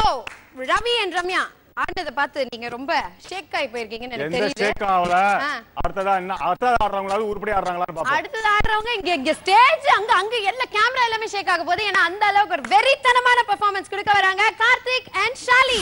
So Ravi and Ramya ஆண்டத பார்த்து நீங்க ரொம்ப ஷேக் ஆகி போயிருக்கீங்கன்னு எனக்கு தெரியுது. ஷேக் ஆவல. அடுத்ததா ஆடுறவங்களாவது உருப்படியா ஆடுறாங்களான்னு பாப்போம். அடுத்ததா ஆடுறவங்க இங்க ஸ்டேஜ் அங்க எல்லா கேமரா எல்லாமே ஷேக் ஆக போகுது. ஏன்னா அந்த அளவுக்கு ஒரு வெறித்தனமான பெர்ஃபார்மன்ஸ் கொடுக்க வராங்க கார்த்திக் அண்ட் ஷாலி.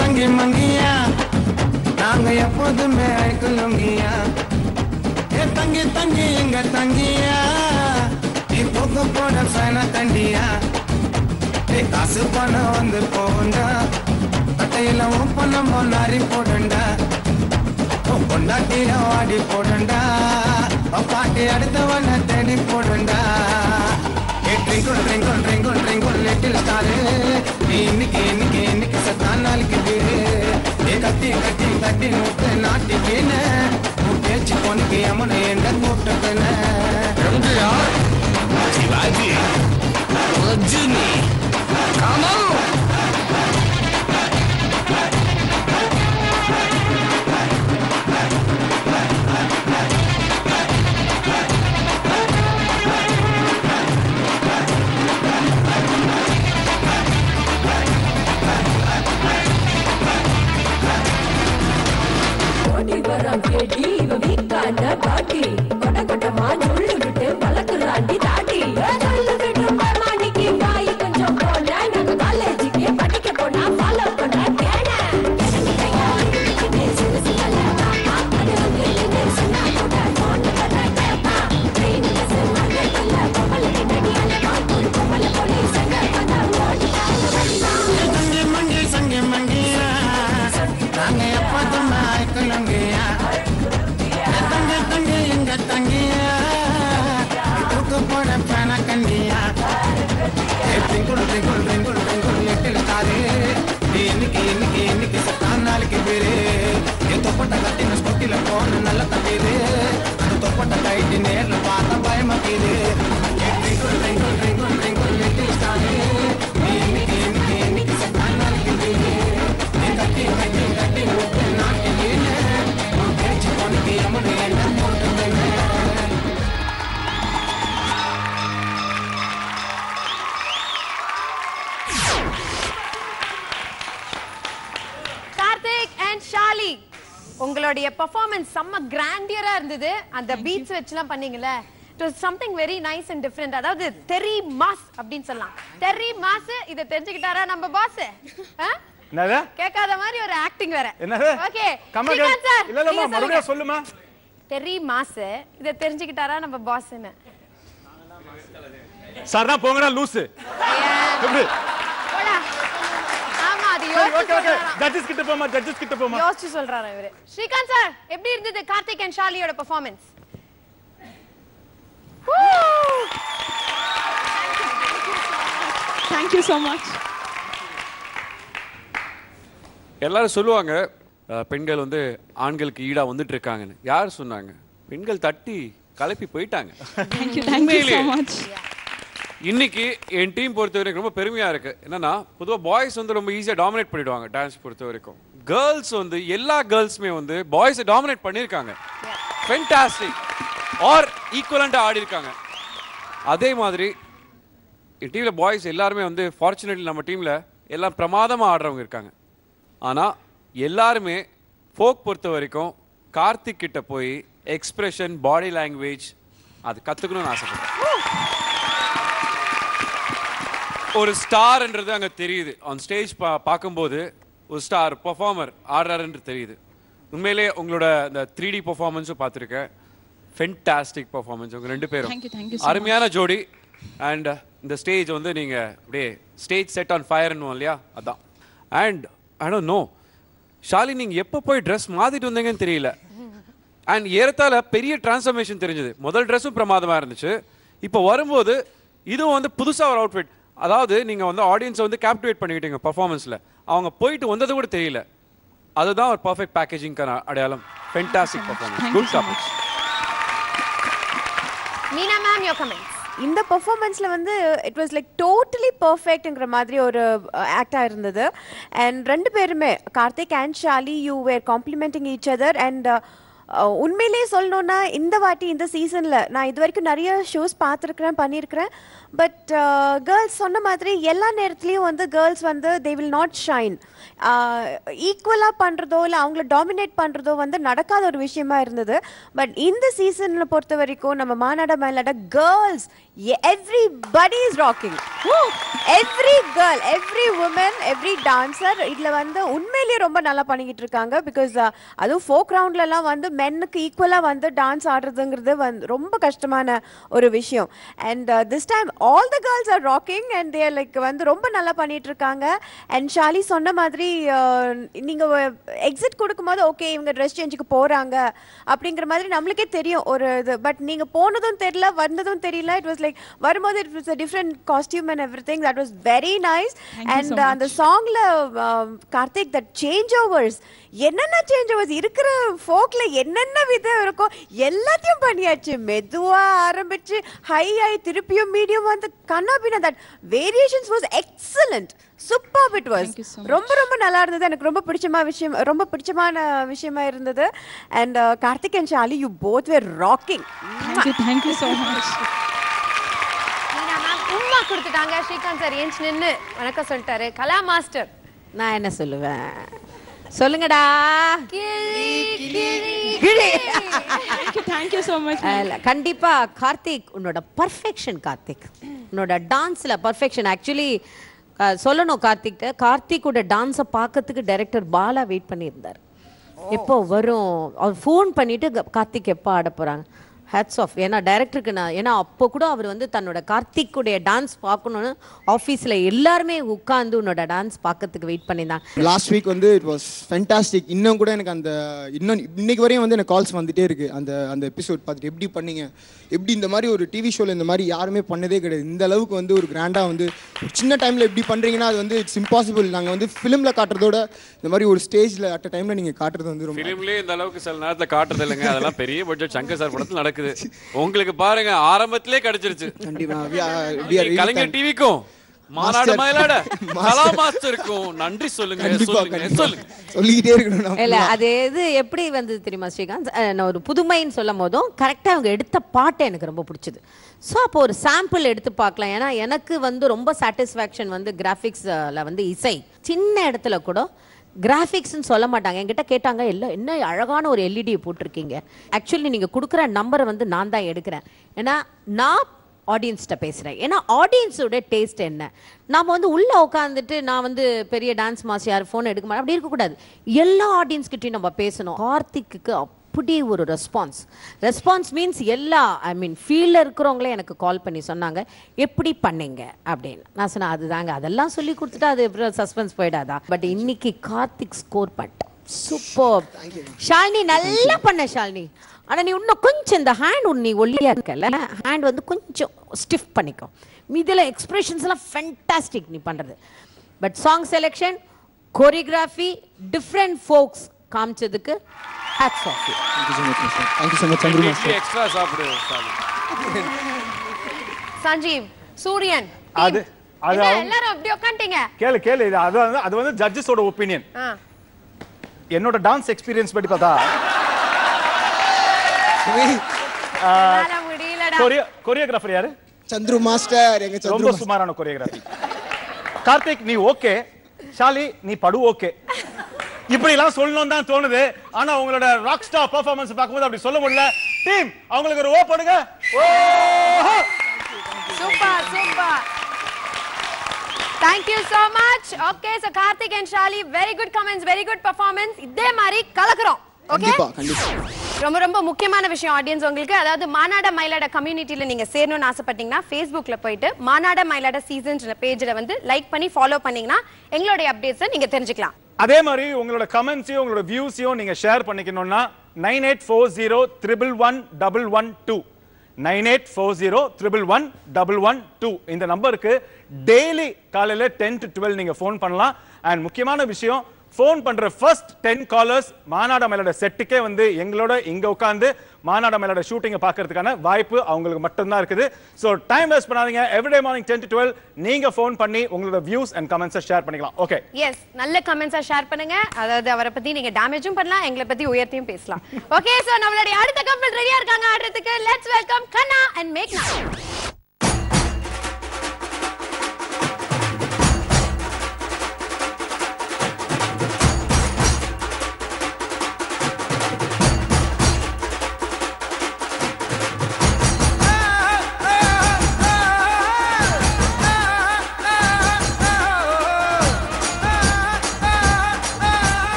संगी मंगिया नांग எப்போதுமே ஐக்குலுங்கியா ஏ தங்கி தங்கி எங்க தங்கியா நீ போக போட ஃபேன தண்டியா ஏ காசு பணம் வந்து போண்டா கட்டையில ஒப்பனம் நாரி போடண்டா பொண்டாட்டில ஆடி போடண்டா பாட்டி அடுத்தவன தேடி போடண்டா ட்ரிங்கிள் ட்ரிங்கிள் ட்ரிங்கிள் ட்ரிங்கிள் லிட்டில் ஸ்டாரு நீ இன்னைக்கு சத்தா நாளைக்கு வீடு ஏ கட்டி கட்டி கட்டி நோட்டு நாட்டிக்கின பேச்சு பொண்ணுக்கு அம்மனை என்ன கூப்பிட்டுக்கின சிவாஜி ரஜினி கமல் வரம் கேடி இவ வீக்கான பாட்டி கொட கொடமா நுள்ளு விட்டு வளர்க்குறாண்டி தாட்டி சொல்லு விட்டு மாணிக்கு வாய் கொஞ்சம் போன நாங்க காலேஜுக்கு படிக்க போனா ஃபாலோ பண்ண கேன நாங்க எப்போதும் ஆய்க்கலங்கயா தங்க தங்க எங்க தங்கியா தூக்கு போட பேன கண்டியா twinkle twinkle twinkle twinkle little star இன்னைக்கு இன்னைக்கு இன்னைக்கு சத்தான் நாளைக்கு பேரு என் தொப்பட்ட கட்டின ஸ்கூட்டில போன நல்ல தட்டிது அந்த தொப்பட்ட கைட்டு நேர்ல பார்த்தா பயமாக்கிது twinkle twinkle twinkle twinkle little star இன்னைக்கு இன்னைக்கு இன்னைக்கு சத்தான் நாளைக்கு பேரு கட்டி கட்டி கட்டி விட்டு நாட்டிலே பேச்சு பொண்ணுக்கு அம்மனு என்ன போட்டுங்க கார்த்திக் அண்ட் ஷாலி, உங்களுடைய பெர்ஃபார்மன்ஸ் செம்ம கிராண்டியரா இருந்தது. அந்த பீட்ஸ் வச்சுலாம் பண்ணீங்கல்ல, it was something very nice and different. அதாவது தெரி மாஸ் அப்படின்னு சொல்லலாம். தெரி மாஸ் இத தெரிஞ்சுக்கிட்டாரா நம்ம பாஸ்? என்னது? கேட்காத மாதிரி ஒரு ஆக்டிங் வேற. என்னது? ஓகே ஸ்ரீகாந்த் சார், இல்ல இல்ல மறுபடியும் சொல்லுமா. தெரி மாஸ் இத தெரிஞ்சுக்கிட்டாரா நம்ம பாஸ்னு? சார் தான் போங்கடா லூசு. எப்படி? போடா. ஆமா அது ஓகே ஓகே ஜட்ஜஸ் கிட்ட போமா, ஜட்ஜஸ் கிட்ட போமா. யோசிச்சு சொல்றாரு இவரு. ஸ்ரீகாந்த் சார், எப்படி இருந்தது கார்த்திக் அண்ட் ஷாலியோட performance? Thank you so much. எல்லாரும் சொல்லுவாங்க பெண்கள் வந்து ஆண்களுக்கு ஈடா வந்துட்டு இருக்காங்கன்னு. யார் சொன்னாங்க? பெண்கள் தட்டி கலப்பி போயிட்டாங்க. Thank you so much. இன்னைக்கு என் டீம் பொறுத்த வரைக்கும் ரொம்ப பெருமையா இருக்கு. என்னன்னா பொதுவா பாய்ஸ் வந்து ரொம்ப ஈஸியா டாமினேட் பண்ணிடுவாங்க டான்ஸ் பொறுத்த வரைக்கும். கேர்ள்ஸ் வந்து எல்லா கேர்ள்ஸுமே வந்து பாய்ஸை டாமினேட் பண்ணியிருக்காங்க. ஃபென்டாஸ்டிக் ஆர் ஈக்குவலண்டா ஆடி இருக்காங்க. அதே மாதிரி என் டீம்ல பாய்ஸ் எல்லாருமே வந்து ஃபார்ச்சுனேட்லி நம்ம டீம்ல எல்லாம் பிரமாதமா ஆடுறவங்க இருக்காங்க. ஆனால் எல்லாருமே ஃபோக் பொறுத்த வரைக்கும் கார்த்திக் கிட்ட போய் எக்ஸ்பிரஷன், பாடி லாங்குவேஜ் அது கற்றுக்கணும்னு ஆசைப்படுறேன். ஒரு ஸ்டார்ன்றது அங்கே தெரியுது. ஆன் ஸ்டேஜ் பார்க்கும்போது ஒரு ஸ்டார் பர்ஃபார்மர் ஆடுறாருன்றது தெரியுது. உண்மையிலே உங்களோட இந்த 3D பர்ஃபார்மன்ஸும் பார்த்துருக்கேன். ஃபென்டாஸ்டிக் பர்ஃபார்மன்ஸ் உங்கள் ரெண்டு பேரும். அருமையான ஜோடி. அண்ட் இந்த ஸ்டேஜ் வந்து நீங்கள் அப்படியே ஸ்டேஜ் செட் ஆன் ஃபயர்னு இல்லையா, அதான். And I don't know, Shali நீங்கள் எப்போ போய் ட்ரெஸ் மாற்றிட்டு வந்தீங்கன்னு தெரியல. அண்ட் ஏறத்தால பெரிய டிரான்ஸ்ஃபர்மேஷன் தெரிஞ்சது. முதல் ட்ரெஸ்ஸும் பிரமாதமாக இருந்துச்சு. இப்போ வரும்போது இதுவும் வந்து புதுசாக ஒரு அவுட்ஃபிட். அதாவது நீங்கள் வந்து ஆடியன்ஸை வந்து கேப்டிவேட் பண்ணிக்கிட்டீங்க பர்ஃபார்மன்ஸில். அவங்க போயிட்டு வந்தது கூட தெரியல. அதுதான் ஒரு பர்ஃபெக்ட் பேக்கேஜிங்கான அடையாளம். Fantastic performance. Good job. Meena ma'am, your comments. இந்த பெர்ஃபார்மன்ஸ்ல வந்து இட் வாஸ் லைக் டோட்டலி பர்ஃபெக்ட்ங்கிற மாதிரி ஒரு ஆக்டாக இருந்தது. அண்ட் ரெண்டு பேருமே Karthik and Shali you were complimenting each other. And உண்மையிலேயே சொல்லணுன்னா இந்த வாட்டி இந்த சீசனில் நான் இது வரைக்கும் நிறைய ஷோஸ் பார்த்துருக்குறேன், பண்ணியிருக்கிறேன். பட் கேர்ள்ஸ் சொன்ன மாதிரி எல்லா நேரத்துலையும் வந்து கேர்ள்ஸ் வந்து தே வில் நாட் ஷைன். ஈக்குவலாக பண்ணுறதோ இல்லை அவங்கள டாமினேட் பண்ணுறதோ வந்து நடக்காத ஒரு விஷயமா இருந்தது. பட் இந்த சீசனில் பொறுத்த வரைக்கும் நம்ம மாநாட மேலாட girls everybody is rocking. Every girl, every woman, every dancer இதில் வந்து உண்மையிலேயே ரொம்ப நல்லா பண்ணிக்கிட்டு இருக்காங்க. பிகாஸ் அதுவும் ஃபோக் ரவுண்ட்லலாம் வந்து மென்னுக்கு ஈக்குவலாக வந்து டான்ஸ் ஆடுறதுங்கிறது வந்து ரொம்ப கஷ்டமான ஒரு விஷயம். And this time all the girls are rocking and they're like வந்து ரொம்ப நல்லா பண்ணிட்டு இருக்காங்க. அண்ட் ஷாலி சொன்ன மாதிரி நீங்கள் எக்ஸிட் கொடுக்கும்போது ஓகே இவங்க ட்ரெஸ் சேஞ்சுக்கு போகிறாங்க அப்படிங்கிற மாதிரி நம்மளுக்கே தெரியும் ஒரு இது. பட் நீங்கள் போனதும் தெரியல, வந்ததும் தெரியல. இட் வாஸ் like வரும்போது it was a different costume and everything. That was very nice. And அந்த சாங்ல கார்த்திக் that changeovers, என்னென்ன சேஞ்ச் இருக்கிற ஃபோக்ல என்னென்ன விதம் இருக்கோ எல்லாத்தையும் பண்ணியாச்சு. மெதுவா ஆரம்பிச்சு ஹை ஆகி திருப்பியும் மீடியம் வந்து கண்ணாபின்னா that variations was excellent. Super it was. ரொம்ப ரொம்ப நல்லா இருந்தது. எனக்கு ரொம்ப பிடிச்சமான விஷயமா இருந்தது. And Karthik and Shali you both were rocking. Thank you so much. உம்மா கொடுத்துட்டாங்க. ஸ்ரீகாந்த் சார் ஏஞ்சி நின்று வணக்கம் சொல்லிட்டாரு. கலா மாஸ்டர், நான் என்ன சொல்லுவேன் சொல்லுங்கடா. கிளி கிளி தேங்க் யூ so much. கண்டிப்பா கார்த்திக் உன்னோட பர்ஃபெக்ஷன். கார்த்திக் உன்னோட டான்ஸ்ல பர்ஃபெக்ஷன். ஆக்சுவலி சொல்லணும் கார்த்திக்கோட டான்ஸை பார்க்கறதுக்கு டைரக்டர் பாலா வெயிட் பண்ணியிருந்தார். எப்போ வரும் அவர் ஃபோன் பண்ணிட்டு கார்த்திக் எப்போ ஆட போறாங்க. Hats off. ஏன்னா டைரக்டருக்கு ஏன்னா அப்போ கூட அவர் வந்து தன்னோட கார்த்திக்குடைய டான்ஸ் பார்க்கணுன்னு ஆஃபீஸில் எல்லாருமே உட்காந்து உன்னோட டான்ஸ் பார்க்கறதுக்கு வெயிட் பண்ணியிருந்தாங்க. லாஸ்ட் வீக் வந்து இட் வாஸ் ஃபென்டாஸ்டிக். இன்னும் கூட எனக்கு இன்னைக்கு வரையும் வந்து எனக்கு கால்ஸ் வந்துட்டே இருக்கு. அந்த எபிசோட் பார்த்துட்டு எப்படி பண்ணீங்க, எப்படி இந்த மாதிரி ஒரு டிவி ஷோவில் இந்த மாதிரி யாருமே பண்ணதே கிடையாது. இந்த அளவுக்கு வந்து ஒரு கிராண்டாக வந்து ஒரு சின்ன டைமில் எப்படி பண்ணுறீங்கன்னா அது வந்து இட்ஸ் இம்பாசிபிள். நாங்கள் வந்து ஃபிலிமில் காட்டுறதோட இந்த மாதிரி ஒரு ஸ்டேஜில் அட் அ டைமில் நீங்கள் காட்டுறது வந்து ரொம்ப ஃபிலிம்லேயே இந்த அளவுக்கு சில நேரத்தில் காட்டுறது இல்லைங்க. அதெல்லாம் பெரிய பட்ஜெட் சங்கர் சார் படத்தில் நடக்குது. உங்களுக்கு பாருங்க ஆரம்பத்திலே கிடைச்சிருச்சு. கலைஞர் டிவிக்கும் மாநாடு மயிலாட கலா மாஸ்டருக்கும் நன்றி சொல்லுங்க. சொல்லிக்கிட்டே இருக்கணும். இல்ல அது இது எப்படி வந்தது தெரியுமா ஸ்ரீகாந்த்? நான் ஒரு புதுமைன்னு சொல்லும் போதும் கரெக்டாக அவங்க எடுத்த பாட்டு எனக்கு ரொம்ப பிடிச்சது. ஸோ அப்போ ஒரு சாம்பிள் எடுத்து பார்க்கலாம். ஏன்னா எனக்கு வந்து ரொம்ப சாட்டிஸ்ஃபேக்ஷன் வந்து கிராஃபிக்ஸில் வந்து இசை சின்ன இடத்துல கூட கிராஃபிக்ஸ்ன்னு சொல்ல மாட்டாங்க. என்கிட்ட கேட்டாங்க எல்லாம் என்ன அழகான ஒரு எல்இடி போட்டிருக்கீங்க. ஆக்சுவலி நீங்கள் கொடுக்குற நம்பரை வந்து நான் தான் எடுக்கிறேன். ஏன்னா நான் ஆடியன்ஸ்கிட்ட பேசுகிறேன். ஏன்னா ஆடியன்ஸோட டேஸ்ட் என்ன. நாம் வந்து உள்ளே உட்காந்துட்டு நான் வந்து பெரிய டான்ஸ் மாஸ்டர் யார் ஃபோன் எடுக்க மாட்டேன் அப்படி இருக்கக்கூடாது. எல்லா ஆடியன்ஸ்கிட்டையும் நம்ம பேசணும். கார்த்திக்கு அப்படி ஒரு ரெஸ்பான்ஸ் மீன்ஸ் எல்லா ஃபீல்டில் இருக்கிறவங்களே எனக்கு கால் பண்ணி சொன்னாங்க எப்படி பண்ணீங்க அப்படின்னு. நான் சொன்னேன் அதுதாங்க அதெல்லாம் சொல்லி கொடுத்துட்டா அது எப்படி சஸ்பென்ஸ் போயிடாதா. பட் இன்னைக்கு கார்த்திக் ஸ்கோர் பண்ணிட்டேன். சூப்பர். ஷாலினி நல்லா பண்ண ஷாலினி. ஆனால் நீ இன்னும் கொஞ்சம் இந்த ஹேண்ட் நீ ஒல்லியாக இருக்கல, ஹேண்ட் வந்து கொஞ்சம் ஸ்டிஃப் பண்ணிக்கோ. இதில் எக்ஸ்பிரஷன்ஸ்லாம் ஃபென்டாஸ்டிக் நீ பண்ணுறது. But song selection, choreography, different folks காமிச்சதுக்கு hats off you. Thank you so much Chandru master. Extra சாப்பிடு சஞ்சீவ், சூரியன் அது எல்லாரும் அப்படி உட்காந்துட்டீங்க. கேளு இது அது வந்து ஜட்ஜஸோட ஒப்பீனியன். என்னோட டான்ஸ் எக்ஸ்பீரியன்ஸ் படி பார்த்தா கொரியோகிராஃபர் யாரு? சந்திரு மாஸ்டர். எங்க ரொம்ப சுமாரான கொரியோகிராஃபி. கார்த்திக் நீ ஓகே, ஷாலி நீ படு ஓகே. இப்படி எல்லாம் சொல்லணும் தான் தோணுது. ஆனா உங்களோட ராக் ஸ்டார் பெர்ஃபார்மன்ஸ் பார்க்கும்போது அப்படி சொல்ல முடியல. டீம் அவங்களுக்கு ஒரு ஓ போடுங்க. Super super. Thank you so much. Okay, so Karthik and Shali, very good comments, very good performance. இதே மாதிரி கலக்குறோம். Okay? கண்டிப்பா. ரொம்ப ரொம்ப முக்கியமான விஷயம் ஆடியன்ஸ் உங்களுக்கு. அதாவது மாநாட மயிலாட கம்யூனிட்டில நீங்க சேரணும்னு ஆசைப்பட்டீங்கன்னா Facebookல போயிட்டு மாநாட மயிலாட சீசன்ஸ்ன்ற பேஜ்ல வந்து லைக் பண்ணி ஃபாலோ பண்ணீங்கன்னா எங்களுடைய அப்டேட்ஸை நீங்க தெரிஞ்சுக்கலாம். அதே மாதிரி உங்களோட கமெண்ட்ஸையும் உங்களோட வியூஸையும் நீங்க ஷேர் பண்ணிக்கணும்னா 9840111112 9840111112 இந்த நம்பருக்கு டெய்லி காலையில 10 to 12 நீங்க ஃபோன் பண்ணலாம். அண்ட் முக்கியமான விஷயம் ஃபோன் பண்ற ஃபர்ஸ்ட் 10 காலர்ஸ் மாநாட மயிலாட செட்டுக்கே வந்து எங்களோட இங்க உட்கார்ந்து மாநாட மயிலாட ஷூட்டிங்கை பார்க்கறதுக்கான வாய்ப்பு அவங்களுக்கு மட்டும்தான் இருக்குது. ஸோ டைம் வேஸ்ட் பண்ணாதீங்க. எவ்ரிடே மார்னிங் 10 to 12 நீங்க ஃபோன் பண்ணி உங்களோட வியூஸ் அண்ட் கமெண்ட்ஸை ஷேர் பண்ணிக்கலாம். ஓகே எஸ், நல்ல கமெண்ட்ஸா ஷேர் பண்ணுங்க. அதாவது அவரை பத்தி நீங்க டேமேஜும் பண்ணலாம், எங்களை பத்தி உயர்த்தியும் பேசலாம். ஓகே, சோ நம்மளுடைய அடுத்த கப்பல் ரெடியா இருக்காங்க ஆடுறதுக்கு. லெட்ஸ் வெல்கம் கண்ணா அண்ட் மேக்னா.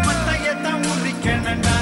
பட்டயத்தான் முறிக்கணண்டா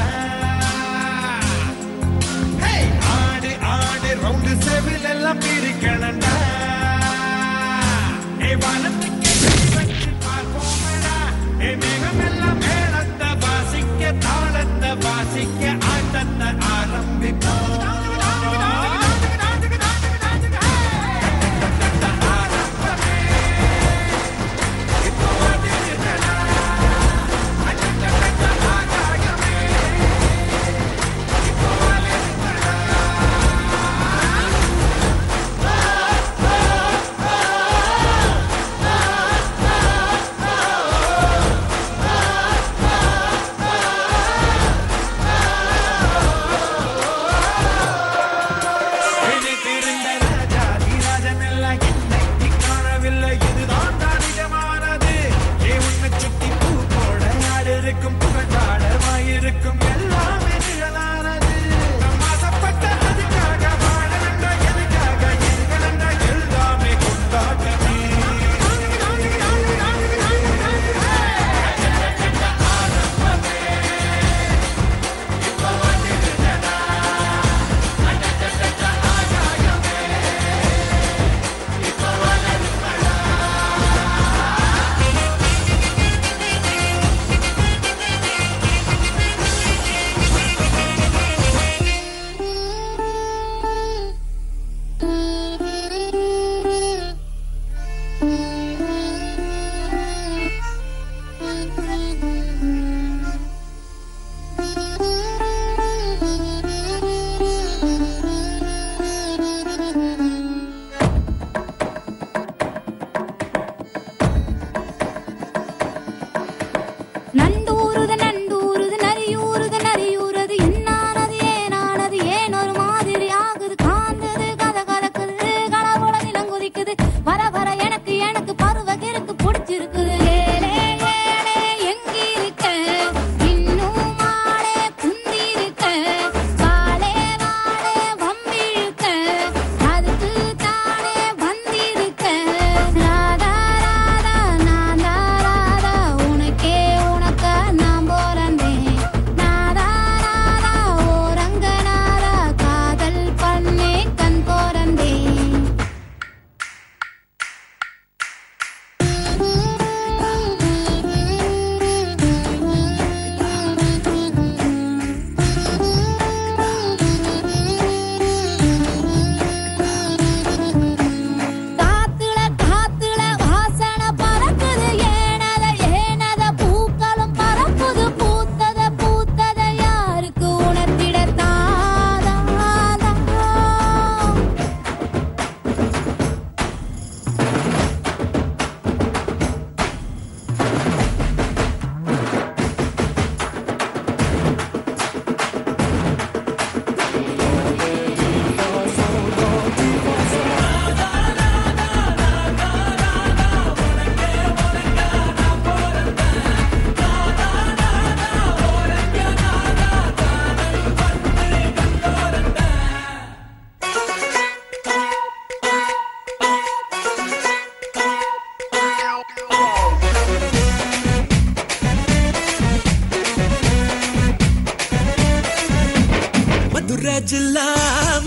மதுராஜில்லா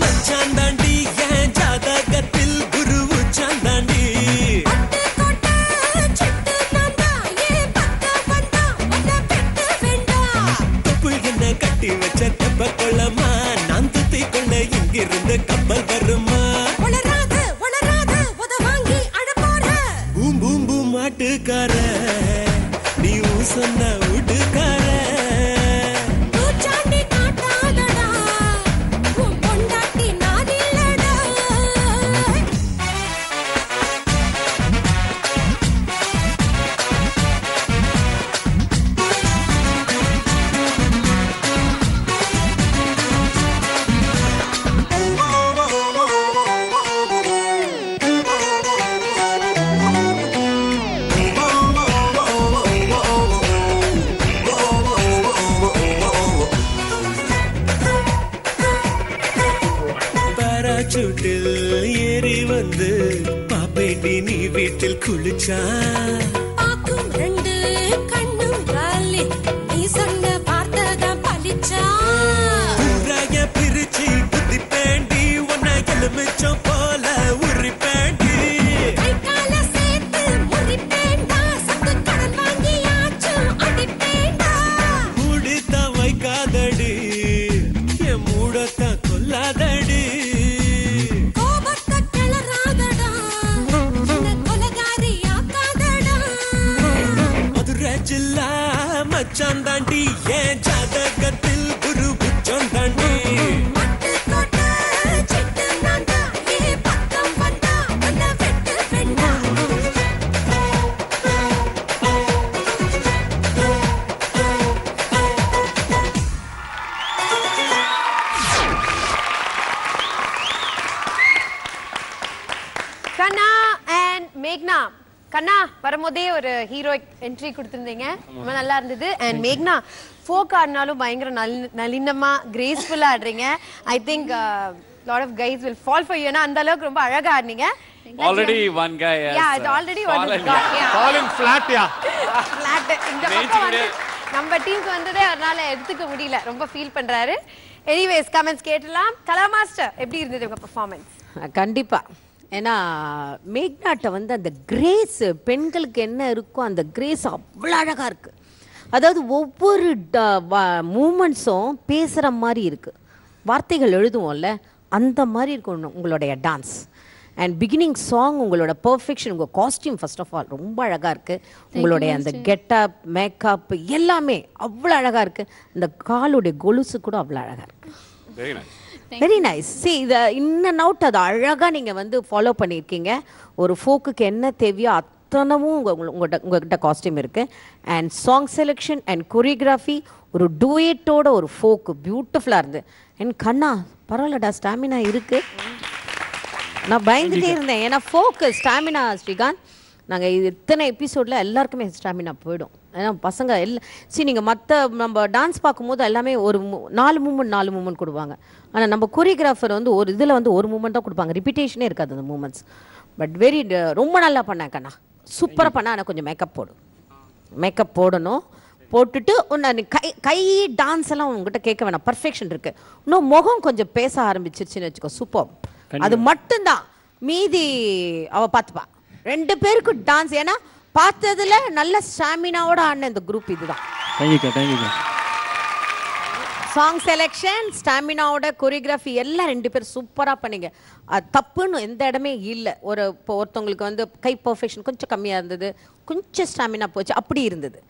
மச்சான் தாண்டி என் ஜாதகத்தில் குரு உச்சான் தாண்டி என்ன கட்டி வச்ச தெப்ப கொள்ளமா நான் துத்தி கொள்ள இங்கிருந்து கப்பல் வருமா வளராது வளராது உத வாங்கி அடப்போற பூம் பூம் பூம் மாட்டுக்கார நீ சொன்ன உடுக்கார பூச்சாண்டி காட்டாதடா உன் பொண்டாட்டி நான் இல்லடா பாராசூட்டில் ஏறி வந்து பாப்பேண்டி நீ வீட்டில் குளிச்சா பாக்கும் ரெண்டு கண்ணும் ராலி நீ சொன்ன பார்த்ததான் பலிச்சா உராய பிரிச்சு புத்தி பேண்டி உன்னை எலுமிச்சம் போல உரி பேண்டி கைகால சேர்த்து முறி பேண்டா சத்து கடன் வாங்கியாச்சும் அடி பேண்டா மூடித்த வைக்காதடி என் மூடத்த கொல்லாதடி மதுராஜில்லா மச்சான் தாண்டி என் ஜாதகத்தில் குரு உச்சம் தாண்டி கண்ணா அண்ட் மேக்னா. கண்ணா வரும்போதே ஒரு ஹீரோயிக் என்ட்ரி கொடுத்திருந்தீங்க, ரொம்ப நல்லா இருந்தது. அண்ட் மேக்னா ஃபோக் ஆடினாலும் பயங்கர நளினமா கிரேஸ்ஃபுல்லா ஆடுறீங்க. I think lot of guys will fall for you. அந்த அளவுக்கு ரொம்ப அழகா ஆடுனீங்க. Already one guy has yeah, it already one guy. Falling flat yeah. Flat. இந்த பக்கம் வந்து நம்ம டீமுக்கு வந்ததே அதனால எடுத்துக்க முடியல, ரொம்ப ஃபீல் பண்றாரு. எனிவேஸ் கமெண்ட்ஸ் கேட்டலாம். கலா மாஸ்டர் எப்படி இருந்தது உங்க பெர்ஃபார்மன்ஸ்? கண்டிப்பா. ஏன்னா மேக்னாட்ட வந்து அந்த கிரேஸ், பெண்களுக்கு என்ன இருக்கோ அந்த கிரேஸ் அவ்வளோ அழகாக இருக்குது. அதாவது ஒவ்வொரு மூமெண்ட்ஸும் பேசுகிற மாதிரி இருக்குது. வார்த்தைகள் எழுதுவோம்ல அந்த மாதிரி இருக்கும் உங்களுடைய டான்ஸ். அண்ட் பிகினிங் சாங், உங்களோட பர்ஃபெக்ஷன், உங்கள் காஸ்டியூம் ஃபர்ஸ்ட் ஆஃப் ஆல் ரொம்ப அழகாக இருக்குது. உங்களுடைய அந்த கெட்டப், மேக்கப் எல்லாமே அவ்வளோ அழகாக இருக்குது. இந்த காலுடைய கொலுசு கூட அவ்வளோ அழகாக இருக்குது. Very nice. சி இதை இன் அவுட் அது அழகாக நீங்கள் வந்து ஃபாலோ பண்ணியிருக்கீங்க. ஒரு ஃபோக்குக்கு என்ன தேவையோ அத்தனமும் உங்கள்கிட்ட காஸ்டியூம் இருக்குது. And song selection and choreography, ஒரு டூயட்டோட ஒரு ஃபோக்கு பியூட்டிஃபுல்லாக இருந்து. அண்ட் கண்ணா பரவாயில்லடா, ஸ்டாமினா இருக்குது. நான் பயந்துட்டே இருந்தேன், ஏன்னா ஃபோக்கு ஸ்டாமினா ஸ்ரீகாந்த் நாங்கள் இது இத்தனை எபிசோடில் எல்லாருக்குமே ஸ்டாமினா போயிடும். ஏன்னா பசங்க நீங்கள் மற்ற நம்ம டான்ஸ் பார்க்கும்போது எல்லாமே ஒரு 4 மூமெண்ட் கொடுப்பாங்க. ஆனால் நம்ம கொரியோகிராஃபர் வந்து ஒரு இதில் வந்து ஒரு மூமெண்ட் தான் கொடுப்பாங்க, ரிப்பீட்டேஷனே இருக்காது அந்த மூமெண்ட்ஸ். பட் ரொம்ப நல்லா பண்ணேன் கண்ணா, சூப்பராக பண்ண. ஆனால் கொஞ்சம் மேக்கப் போடணும். போட்டுட்டு உன்னை கை டான்ஸ் எல்லாம் உங்ககிட்ட கேட்க வேணாம், பர்ஃபெக்ஷன் இருக்கு. இன்னும் முகம் கொஞ்சம் பேச ஆரம்பிச்சிருச்சுன்னு வச்சுக்கோ, சூப்பர். அது மட்டும்தான், மீதி அவ பார்த்துப்பா. 2 பேருக்கு டான்ஸ், ஏன்னா பார்த்ததுல நல்ல ஸ்டாமினாவோட ஆடின இந்த குரூப் இதுதான். சாங் செலெக்ஷன், ஸ்டாமினாவோட கொரியோகிராஃபி எல்லாம் 2 பேர் சூப்பராக பண்ணீங்க. அது தப்புன்னு எந்த இடமே இல்லை. இப்போ ஒருத்தவங்களுக்கு வந்து கை பர்ஃபெக்ஷன் கொஞ்சம் கம்மியாக இருந்தது, கொஞ்சம் ஸ்டாமினா போச்சு, அப்படி இருந்தது.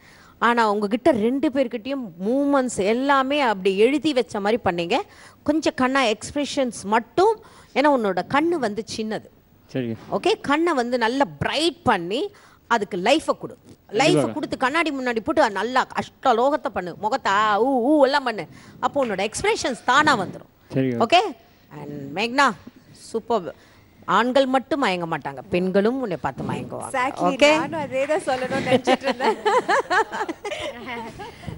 ஆனால் உங்ககிட்ட 2 பேர்கிட்டையும் மூமெண்ட்ஸ் எல்லாமே அப்படி எழுதி வச்ச மாதிரி பண்ணீங்க. கொஞ்சம் கண்ணா எக்ஸ்பிரஷன்ஸ் மட்டும், ஏன்னா உன்னோட கண்ணு வந்து சின்னது. ஓகே, கண்ணை வந்து நல்லா பிரைட் பண்ணி அதுக்கு லைஃபை கொடுத்து கண்ணாடி முன்னாடி போட்டு நல்லா அஷ்டலோகத்தை பண்ணு, முகத்தை ஊ எல்லாம் பண்ணு. அப்போ உன்னோட எக்ஸ்பிரஷன்ஸ் தானா வந்துடும். ஓகே. அண்ட் மேக்னா சூப்பர். ஆண்கள் மட்டும் மயங்க மாட்டாங்க, பெண்களும் உன்னை பார்த்து மயங்குவாங்க. Exactly. ஓகே, நானும் அதேதான் சொல்லணும்னு நினைச்சிட்டு இருந்தேன்.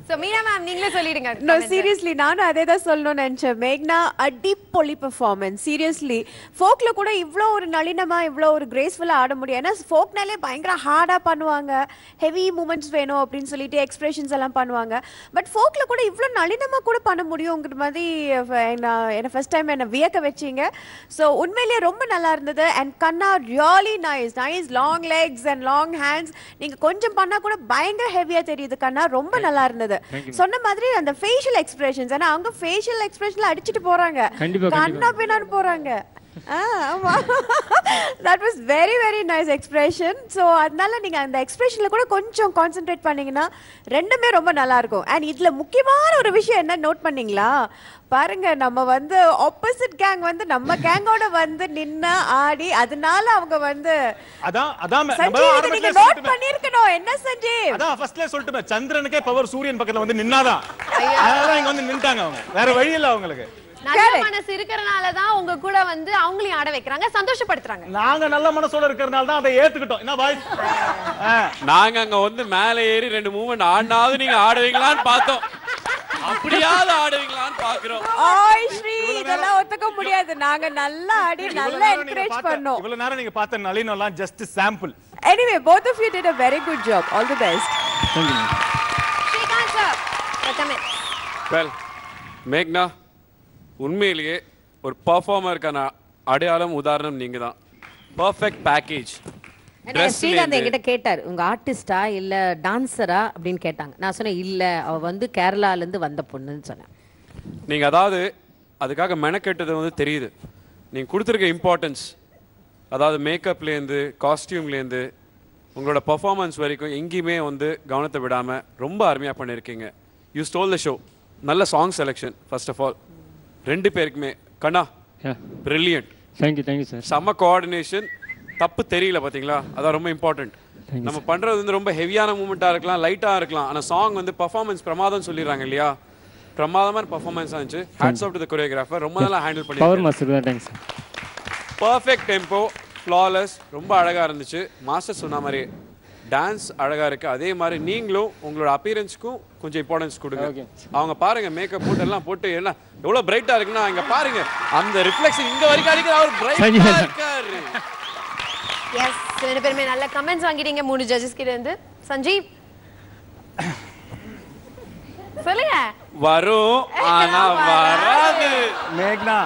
சோ மீனா மேம் நீங்களே சொல்லிடுங்க. No, seriously, நானும் அதேதான் சொல்லணும்னு நினைச்சேன். மேக்னா அடிப்பொலி பெர்ஃபார்மன்ஸ். சீரியஸ்லி ஃபோக்ல கூட இவ்வளோ ஒரு நளினமா இவ்வளோ ஒரு கிரேஸ்ஃபுல்லா ஆட முடியும். ஏன்னா ஃபோக்னாலே பயங்கர ஹார்டா பண்ணுவாங்க, ஹெவி மூமெண்ட்ஸ் வேணும் அப்படின்னு சொல்லிட்டு எக்ஸ்பிரஷன்ஸ் எல்லாம் பண்ணுவாங்க. பட் ஃபோக்ல கூட இவ்வளோ நளினமா கூட பண்ண முடியுங்கிற மாதிரி என்ன ஃபர்ஸ்ட் டைம் என்ன வியக்க வச்சீங்க. ஸோ உண்மையிலேயே ரொம்ப நல்லா இருந்தது. அண்ட் கண்ணா really nice long legs and long hands. நீங்க கொஞ்சம் பண்ணா கூட பயங்கர ஹெவியா தெரியுது கண்ணா, ரொம்ப நல்லா இருந்தது. சொன்ன மாதிரி அந்த ஃபேஷியல் எக்ஸ்பிரஷன்ஸ், ஆனா அவங்க ஃபேஷியல் எக்ஸ்பிரஷன்ல அடிச்சிட்டு போறாங்க, கண்ணா பின்னான்னு போறாங்க. ஆமா, that was very very nice expression. so அதனால நீங்க அந்த எக்ஸ்பிரஷன்ல கூட கொஞ்சம் கான்சென்ட்ரேட் பண்ணீங்கன்னா ரெண்டுமே ரொம்ப நல்லா இருக்கும். அண்ட் இதுல முக்கியமான ஒரு விஷயம் என்ன நோட் பண்ணீங்களா பாருங்க, நம்ம வந்து ஆப்போசிட் கேங் வந்து நம்ம கேங்கோட வந்து நின்னு ஆடி, அதனால அவங்க வந்து அதான் சஞ்சீவ் நீங்க நோட் பண்ணிருக்கணும். என்ன சஞ்சீவ்? அதான் ஃபர்ஸ்ட்ல சொல்லிட்டேன், சந்திரனுக்கே பவர் சூரியன் பக்கத்துல வந்து நின்னாதான், அதனால இங்க வந்து நின்னுட்டாங்க. அவங்க வேற வழி இல்ல, அவங்களுக்கு நல்ல மனசு இருக்கறனால தான் உங்க கூட வந்து அவங்களையும் ஆட வைக்கறாங்க, சந்தோஷப்படுத்துறாங்க. நாங்க நல்ல மனசோட இருக்கறனால தான் அதை ஏத்துக்கிட்டோம். என்ன பாய், நாங்க அங்க வந்து மேலே ஏறி 2 மூவ்மெண்ட் ஆடினாவது நீங்க ஆடுவீங்களான்னு பார்த்தோம், அப்படியாவது ஆடுவீங்களான்னு பாக்குறோம். ஓய் ஸ்ரீ, இதெல்லாம் ஒத்துக்க முடியாது. நாங்க நல்லா ஆடி நல்லா என்கரேஜ் பண்ணோம். இவ்வளவு நேரம் நீங்க பார்த்த நளினம்லாம் just sample. Anyway, both of you did a very good job. All the best. Thank you. Srikanth sir, welcome. Well, மேக்னா, உண்மையிலேயே ஒரு பெர்ஃபார்மருக்கான அடையாளம் உதாரணம் நீங்க தான். Perfect package. ஸ்ரீகாந்த் என்கிட்ட கேட்டார், உங்க ஆர்டிஸ்டா இல்ல டான்சரா அப்படின்னு கேட்டாங்க. நான் சொன்னேன் இல்ல, அவ வந்து கேரளால இருந்து வந்த பொண்ணுன்னு சொன்னேன். நீங்க அதாவது அதுக்காக மெனக்கெட்டது வந்து தெரியுது. நீங்க கொடுத்துருக்க இம்பார்ட்டன்ஸ், அதாவது மேக்கப்லேருந்து காஸ்டியூம்லேருந்து உங்களோட பர்ஃபார்மன்ஸ் வரைக்கும் எங்கேயுமே வந்து கவனத்தை விடாமல் ரொம்ப அருமையாக பண்ணியிருக்கீங்க. You stole the show. நல்ல song selection first of all 2 பேருக்குமே. கண்ணா, பிரில்லியன்ட். Thank you sir. செம்ம கோஆர்டினேஷன். தப்பு தெரியல பார்த்தீங்களா, அதான் ரொம்ப இம்பார்ட்டன்ட். நம்ம பண்ணுறது வந்து ரொம்ப ஹெவியான மூமெண்ட்டாக இருக்கலாம், லைட்டாக இருக்கலாம், ஆனால் சாங் வந்து பர்ஃபார்மன்ஸ் பிரமாதம் சொல்லிடுறாங்க இல்லையா. பிரமாதமான பர்ஃபார்மன்ஸ் ஆச்சு. Hats off to the choreographer. ரொம்ப நல்லா ஹேண்டில் பண்ணி பவர் மாஸ்டர் தான். Thanks sir. Perfect tempo, flawless, ரொம்ப அழகாக இருந்துச்சு. மாஸ்டர் சொன்ன மாதிரி டான்ஸ் அழகாக இருக்குது. அதே மாதிரி நீங்களும் உங்களோட அப்பியரன்ஸ்க்கும் கொஞ்சம் இம்பார்ட்டன்ஸ் கொடுங்க. அவங்க பாருங்க மேக்கப் போட்டு எல்லாம் போட்டு என்ன எவ்வளோ பிரைட்டாக இருக்குன்னா, இங்கே பாருங்க அந்த ரிஃப்ளெக்ஷன் இங்கே வரைக்கும் அடிக்கிற அவர் பிரைட்டாக இருக்காரு. எஸ், 2 பேருமே நல்ல கமெண்ட்ஸ் வாங்கிட்டீங்க 3 ஜட்ஜஸ் கிட்ட இருந்து. சஞ்சீவ் சொல்லுங்க. வரும் ஆனா வராது. மேக்னா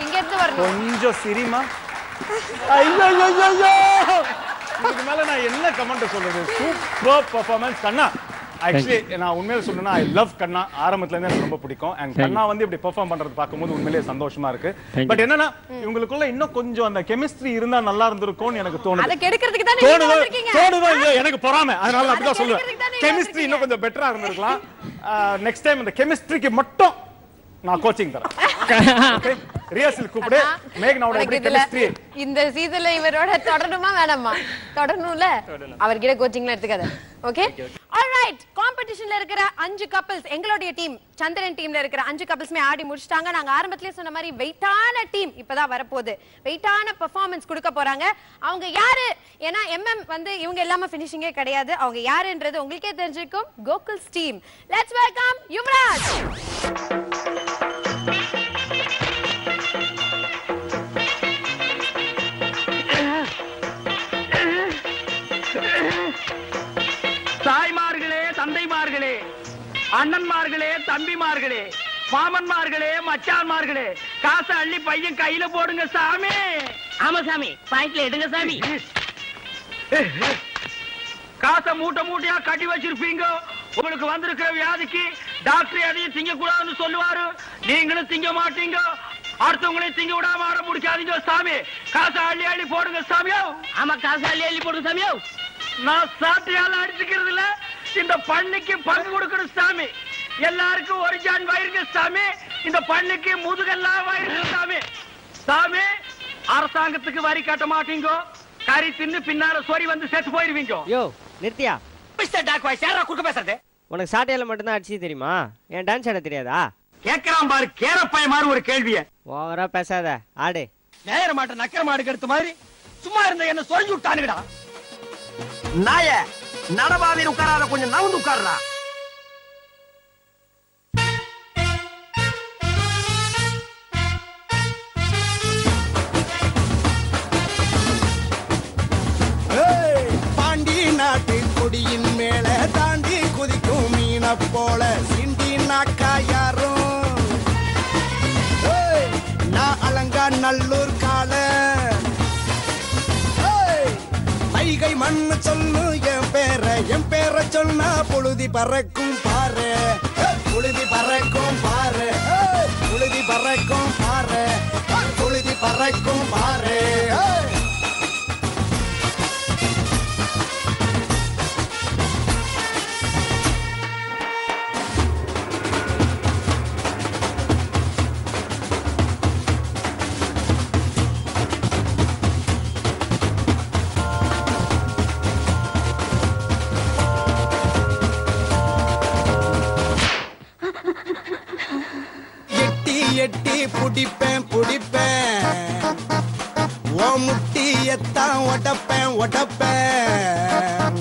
இங்க இருந்து வரணும். கொஞ்சம் சிரிமா. ஐயோ இதுக்கு மேல நான் என்ன கமெண்ட் சொல்றது. சூப்பர் பெர்ஃபார்மன்ஸ் கண்ணா. ஆக்சுவலி நான் உண்மையில சொல்லணும்னா ஐ லவ் கண்ணா. ஆரம்பத்துல இருந்து எனக்கு ரொம்ப பிடிக்கும். அண்ட் கண்ணா வந்து இப்படி பெர்ஃபார்ம் பண்றது பார்க்கும்போது உண்மையிலேயே சந்தோஷமா இருக்கு. பட் என்னன்னா இவங்களுக்குள்ள இன்னும் கொஞ்சம் அந்த கெமிஸ்ட்ரி இருந்தா நல்லா இருந்திருக்கும்னு எனக்கு தோணுது. அத கெடுக்கிறதுக்கு தான் நீங்க வந்திருக்கீங்க. தோணுதோ எனக்கு பொறாமை, அதனால அப்படி தான் சொல்லுவேன். கெமிஸ்ட்ரி இன்னும் கொஞ்சம் பெட்டரா இருந்திருக்கலாம். நெக்ஸ்ட் டைம் இந்த கெமிஸ்ட்ரிக்கு மட்டும் நான் கோச்சிங் தரேன். ஓகே, ரிஹர்சல் கூப்பிடு. மேக்னாவோட எப்படி கெமிஸ்ட்ரி இந்த சீசன்ல இவரோட தொடரணுமா வேணாமா? தொடரணும்ல, அவர்கிட்ட கோச்சிங்ல எடுத்துக்காத. Okay, alright. காம்படிஷன்ல இருக்கிற 5 கப்பிள்ஸ், எங்களுடைய டீம் சந்திரன் டீம்ல இருக்கிற 5 கப்பிள்ஸ்மே ஆடி முடிச்சிட்டாங்க. நாங்க ஆரம்பத்திலே சொன்ன மாதிரி வெயிட்டான டீம் இப்பதான் வரப்போகுது. வெயிட்டான பெர்ஃபார்மன்ஸ் கொடுக்க போறாங்க. அவங்க யாரு? ஏன்னா MM வந்து இவங்க எல்லாமே ஃபினிஷிங்கே கிடையாது. அவங்க யாருன்றது உங்களுக்கே தெரிஞ்சிருக்கும். Gokul's team. Let's welcome Yuvaraj. தாய்மார்களே, தந்தைமார்களே, அண்ணன்மார்களே, தம்பிமார்களே, மாமன்மார்களே, மச்சான்மார்களே, காசை அள்ளி பையன் கையில போடுங்க சாமி. ஆமா சாமி, பாக்கெட்ல எடுங்க சாமி. காசை மூட்டை மூட்டையா கட்டி வச்சிருப்பீங்க. உங்களுக்கு வந்திருக்கிற வியாதிக்கு டாக்டர் எதையும் திங்க கூடாதுன்னு சொல்லுவாரு. நீங்களும் திங்க மாட்டீங்க. அடுத்தவங்களையும் திங்க விடாம ஆட முடிக்காதீங்க சாமி. காசை அள்ளி அள்ளி போடுங்க சாமியோ. ஆமா, காசை அள்ளி அள்ளி போடுங்க சாமியோ. நான் சாட்டையால அடிச்சுக்கிறது இல்ல, இந்த பண்ணிக்கு பங்கு கொடுக்கணும் சாமி. எல்லாருக்கும் ஒரு ஜான் வயிறுங்க சாமி. இந்த பண்ணிக்கு முதுகெல்லாம் வயிறு சாமி. சாமி, அரசாங்கத்துக்கு வரி கட்ட மாட்டீங்க. கறி தின்னு பின்னால சொறி வந்து செத்து போயிருவீங்க. யோ நிறுத்தியா? மிஸ்டர் டாக் வாய்ஸ் யாரா குறுக்க பேசுறது? உனக்கு சாட்டையால மட்டும்தான் அடிச்சு தெரியுமா? என் டான்ஸ் ஆட தெரியாதா? கேட்கறான் பாரு கேரப்பாய மாதிரி ஒரு கேள்விய. ஓவரா பேசாத, ஆடு. நேர மாட்ட நக்கர மாடு கெடுத்த மாதிரி சும்மா இருந்த என்ன சொரிஞ்சு விட்டானுங்கடா. நாய நடபாதையில் உட்காராத, கொஞ்சம் நவுந்து உட்கார்றா. பாண்டி நாட்டு கொடியின் மேல தாண்டி குதிக்கும் மீன போல சிண்டி நாக்கா யாரும். நான் அலங்கா நல்லூர் கால வைகை மண்ணு சொல்லு என் பேரை சொன்னா புழுதி பறக்கும் பாரு, புழுதி பறக்கும் பாரு, புழுதி பறக்கும் பாரு, புழுதி பறக்கும் பாரு. எட்டி புடிப்பேன் புடிப்பேன், ஓ முட்டியத்தான் ஒட்டப்பேன் ஒட்டப்பேன்.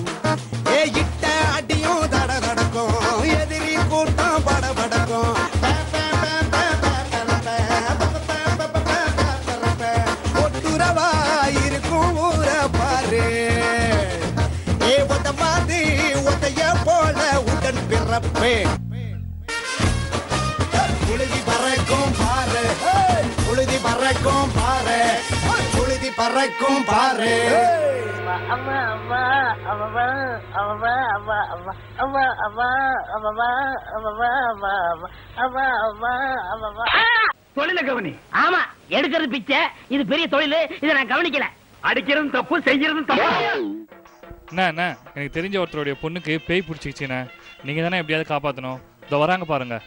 ஏ இட்ட அடியும் தட தடக்கும், எதிரி கூட்டம் பட படக்கும். ஒட்டுறவா இருக்கும் ஊர பாரு, ஏ ஒட்ட மாதிரி ஒட்டைய போல உடன் பிறப்பேன். புழுதி பறக்கும் பாரு, புழுதி பறக்கும் பாரு, புழுதி பறக்கும் பாரு. தொழில கவனி. ஆமா, எடுக்கிறது பிச்சை, இது பெரிய தொழில், இதை நான் கவனிக்கல. அடிக்கிறதும் தப்பு, செய்யறதும் தப்பு. அண்ணா எனக்கு தெரிஞ்ச ஒருத்தருடைய பொண்ணுக்கு பேய் பிடிச்சிக்கிச்சுண்ணே, நீங்க தானே எப்படியாவது காப்பாற்றணும். இதோ வராங்க பாருங்க.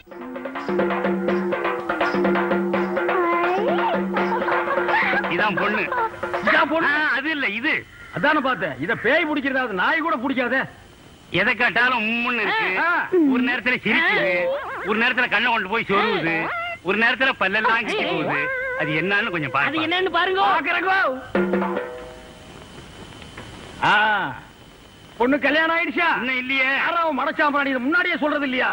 இதான் பொண்ணு. இதான் பொண்ணு. அது இல்ல இது. அதான பார்த்தேன். இத பேய் பிடிக்கிறது நாய் கூட பிடிக்காத. எதை கேட்டாலும் உம்முன்னு இருக்கு. ஒரு நேரத்துல சிரிக்குது, ஒரு நேரத்துல கண்ணை கொண்டு போய் சொருவுது, ஒரு நேரத்துல பல்லெல்லாம் கிட்டி போகுது. அது என்னன்னு கொஞ்சம் பாருங்க. அது என்னன்னு பாருங்க. பொண்ணு கல்யாணம் ஆயிடுச்சா? இன்னும் இல்லையே. யாராவது மடச்சாம்பராணி இதை முன்னாடியே சொல்றது இல்லையா?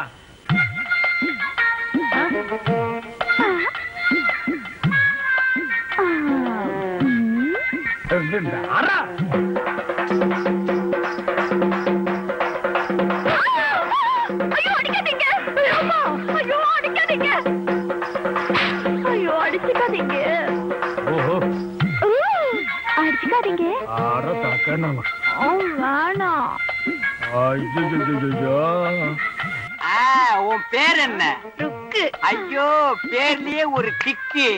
அரா ஐயோ அடிக்காதீங்க. ஐயோ அடிக்காதீங்க. ஐயோ அடிச்சுக்காதீங்க. ஓஹோ அடிச்சுக்காதீங்க. ஆரோ தக்கணும். வேணாம். ஐயோ உன் பேர் என்ன? ருக்கு. ஐயோ பேர்லயே ஒரு கிக்கு,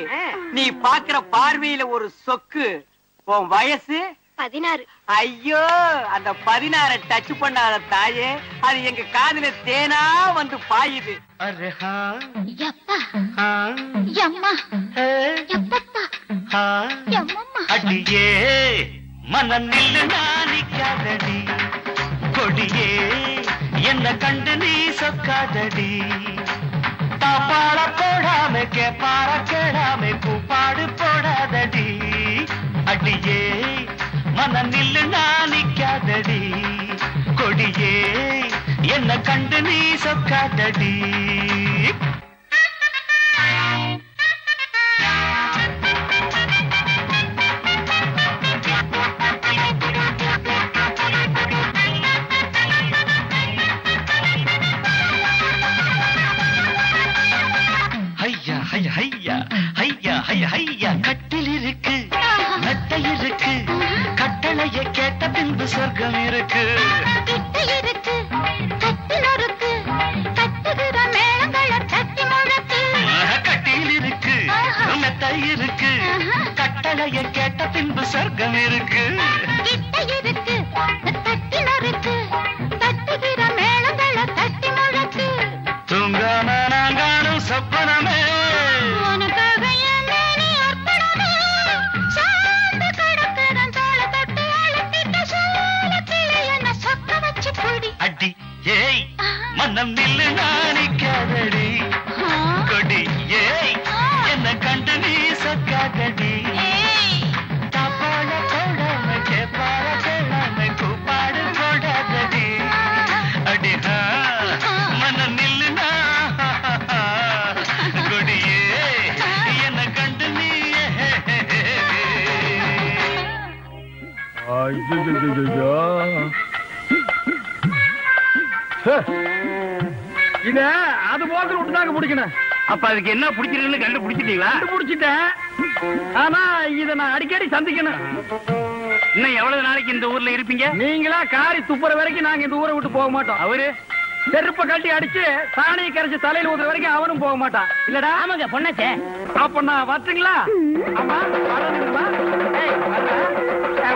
நீ பாக்குற பார்வையில ஒரு சொக்கு. உன் வயசு 16. ஐயோ அந்த 16 டச் பண்ணாத தாயே, அது எங்க காதுல தேனா வந்து பாயுது. அடியே மனநில் நானிக்காதடி, கொடியே என்ன கண்டு நீ சொக்காதடி. தாப்பாட போடாம கேப்பார கேடாம கூப்பாடு போடாதடி. அடியே மனநில் நானிக்காதடி, கொடியே என்ன கண்டு நீ சொக்காதடி. ஐயா ஐயா ஐயா ஐயா ஐயா ஐயா கட்டில் இருக்கு, நட்டை இருக்கு, கட்டளைய கேட்ட பின்பு சொர்க்கம் இருக்கு. கட்டில் இருக்கு, மெத்தை இருக்கு, கட்டளைய கேட்ட பின்பு சொர்க்கம் இருக்கு. தூங்காம நாங்கானும் சொப்பனமே, அடி ஏய் மனம் நில்லு நானிக்காதடி, கொடி ஏய் என்ன கண்டு நீ சொக்காதடி. இத அது போக்கு விட்டுதாங்க பிடிக்கணும். அப்ப அதுக்கு என்ன பிடிச்சிருக்குன்னு கண்டுபிடிச்சிட்டீங்களா? கண்டுபிடிச்சிட்டேன். ஆனா இத நான் அடிக்கடி சந்திக்கணும். இன்னும் எவ்வளவு நாளைக்கு இந்த ஊர்ல இருப்பீங்க? நீங்களா காரி துப்புற வரைக்கும் நாங்க இந்த ஊரை விட்டு போக மாட்டோம். அவரு செருப்ப கட்டி அடிச்சு சாணியை கரைச்சு தலையில ஊத்துற வரைக்கும் அவனும் போக மாட்டான். இல்லடா? ஆமாங்க பொண்ணாச்சே. அப்ப நான் வரட்டுங்களா? ஆமா வரணுங்களா?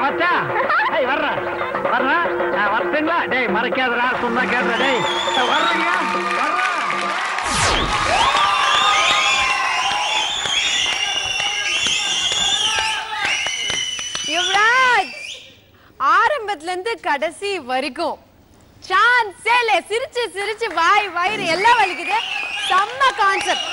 வச்சா வர்ற வரட்டுங்களா? டேய் மறைக்காதடா, சொன்னா கேட்ற. டேய் வர்றீங்க வர்ற. யுவராஜ் ஆரம்பத்துல இருந்து கடைசி வரைக்கும் சான்ஸே இல்ல. சிரிச்சு சிரிச்சு வாய் வயிறு எல்லாம் வலிக்குது. செம்ம கான்செப்ட்.